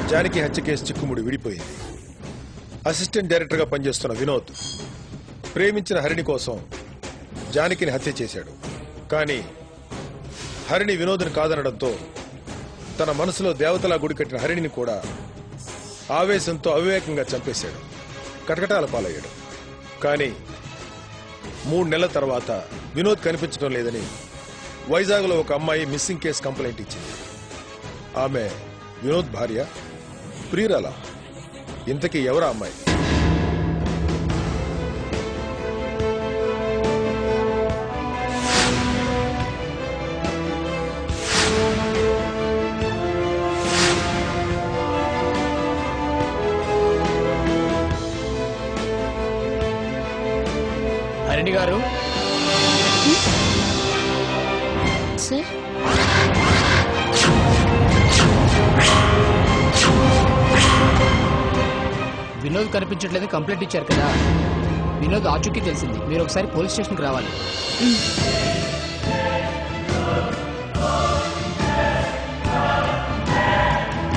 జానకి హత్య కేసు చిక్కుముడి విడిపోయింది. అసిస్టెంట్ డైరెక్టర్గా పనిచేస్తున్న వినోద్ ప్రేమించిన హరిణి కోసం జానకిని హత్య చేశాడు. కానీ హరిణి వినోద్ని కాదనడంతో తన మనసులో దేవతలా గుడి కట్టిన హరిణిని కూడా ఆవేశంతో అవివేకంగా చంపేశాడు. కటకటాల పాలయ్యాడు. కానీ 3 నెలల తర్వాత వినోద్ కనిపించడం లేదని వైజాగ్లో ఒక అమ్మాయి మిస్సింగ్ కేసు కంప్లైంట్ ఇచ్చింది. ఆమె వినోద్ భార్య ప్రియురాల. ఇంతకీ ఎవరా అమ్మాయి? హరిణి గారు సార్, వినోద్ కనిపించట్లేదు కంప్లైంట్ ఇచ్చారు కదా. వినోద్ ఆచూకీ తెలిసింది. మీరు ఒకసారి పోలీస్ స్టేషన్కి రావాలి.